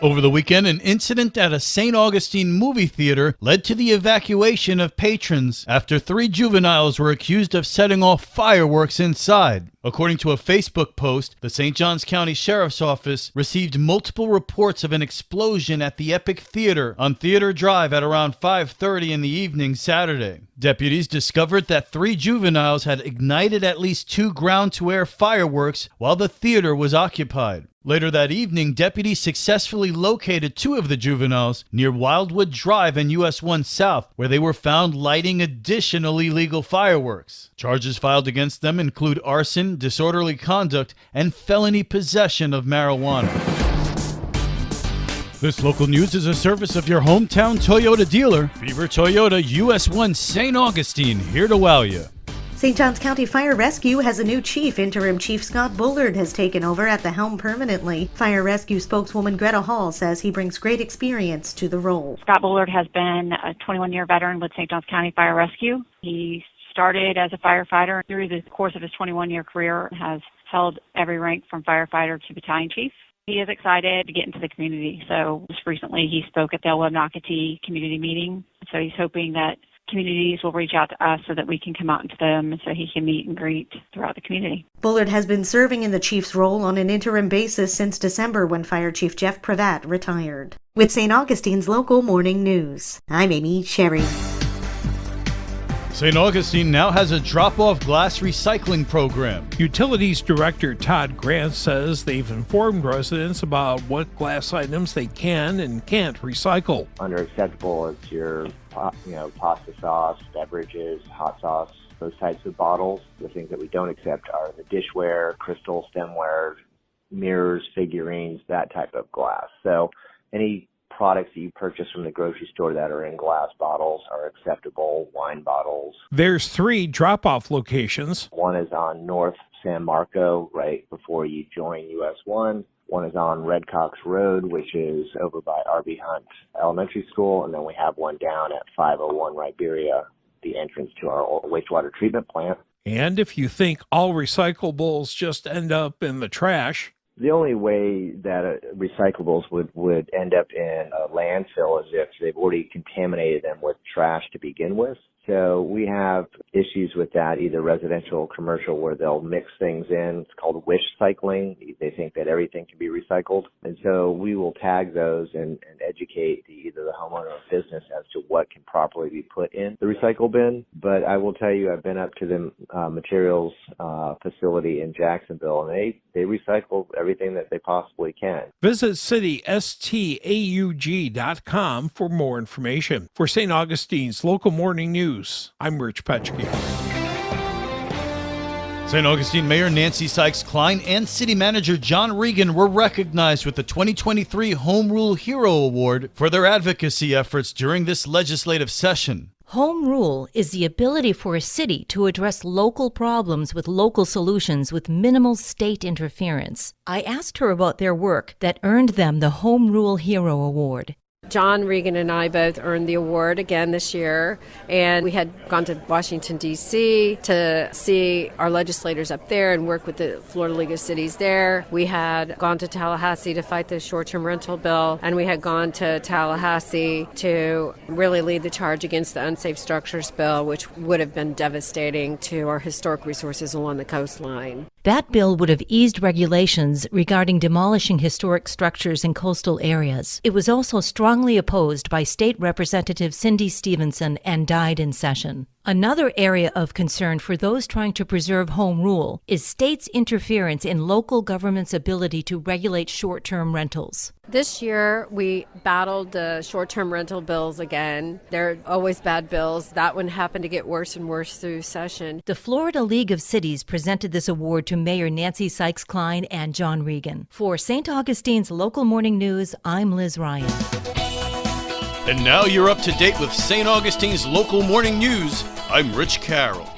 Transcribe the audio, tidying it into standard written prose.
Over the weekend, an incident at a St. Augustine movie theater led to the evacuation of patrons after 3 juveniles were accused of setting off fireworks inside. According to a Facebook post, the St. Johns County Sheriff's Office received multiple reports of an explosion at the Epic Theater on Theater Drive at around 5:30 in the evening Saturday. Deputies discovered that 3 juveniles had ignited at least 2 ground-to-air fireworks while the theater was occupied. Later that evening, deputies successfully located 2 of the juveniles near Wildwood Drive and US 1 South, where they were found lighting additional illegal fireworks. Charges filed against them include arson, disorderly conduct, and felony possession of marijuana. This local news is a service of your hometown Toyota dealer, Beaver Toyota US 1 St. Augustine, here to wow you. St. Johns County Fire Rescue has a new chief. Interim Chief Scott Bullard has taken over at the helm permanently. Fire Rescue spokeswoman Greta Hall says he brings great experience to the role. Scott Bullard has been a 21-year veteran with St. Johns County Fire Rescue. He started as a firefighter. Through the course of his 21-year career, has held every rank from firefighter to battalion chief. He is excited to get into the community. So just recently he spoke at the Nocatee community meeting. So he's hoping that communities will reach out to us so that we can come out into them so he can meet and greet throughout the community. Bullard has been serving in the chief's role on an interim basis since December when Fire Chief Jeff Pravat retired. With St. Augustine's local morning news, I'm Amy Sherry. St. Augustine now has a drop-off glass recycling program. Utilities Director Todd Grant says they've informed residents about what glass items they can and can't recycle. Under acceptable is your pasta sauce, beverages, hot sauce, those types of bottles. The things that we don't accept are the dishware, crystal, stemware, mirrors, figurines, that type of glass. So any products that you purchase from the grocery store that are in glass bottles are acceptable, wine bottles. There's 3 drop-off locations. One is on North San Marco, right before you join US 1. One is on Red Cox Road, which is over by R.B. Hunt Elementary School. And then we have one down at 501 Riberia, the entrance to our wastewater treatment plant. And if you think all recyclables just end up in the trash, the only way that recyclables would end up in a landfill is if they've already contaminated them with trash to begin with. So we have issues with that, either residential or commercial, where they'll mix things in. It's called wish cycling. They think that everything can be recycled. And so we will tag those and educate either the homeowner or business as to what can properly be put in the recycle bin. But I will tell you, I've been up to the materials facility in Jacksonville, and they recycle everything that they possibly can. Visit citystaug.com for more information. For St. Augustine's Local Morning News, I'm Rich Petchke. St. Augustine Mayor Nancy Sykes Klein and City Manager John Regan were recognized with the 2023 Home Rule Hero Award for their advocacy efforts during this legislative session. Home rule is the ability for a city to address local problems with local solutions with minimal state interference. I asked her about their work that earned them the Home Rule Hero Award. John Regan and I both earned the award again this year, and we had gone to Washington, D.C. to see our legislators up there and work with the Florida League of Cities there. We had gone to Tallahassee to fight the short-term rental bill, and we had gone to Tallahassee to really lead the charge against the unsafe structures bill, which would have been devastating to our historic resources along the coastline. That bill would have eased regulations regarding demolishing historic structures in coastal areas. It was also strongly opposed by State Representative Cindy Stevenson and died in session. Another area of concern for those trying to preserve home rule is states' interference in local government's ability to regulate short-term rentals. This year, we battled the short-term rental bills again. They're always bad bills. That one happened to get worse and worse through session. The Florida League of Cities presented this award to Mayor Nancy Sykes Klein and John Regan. For St. Augustine's Local Morning News, I'm Liz Ryan. And now you're up to date with St. Augustine's Local Morning News. I'm Rich Carroll.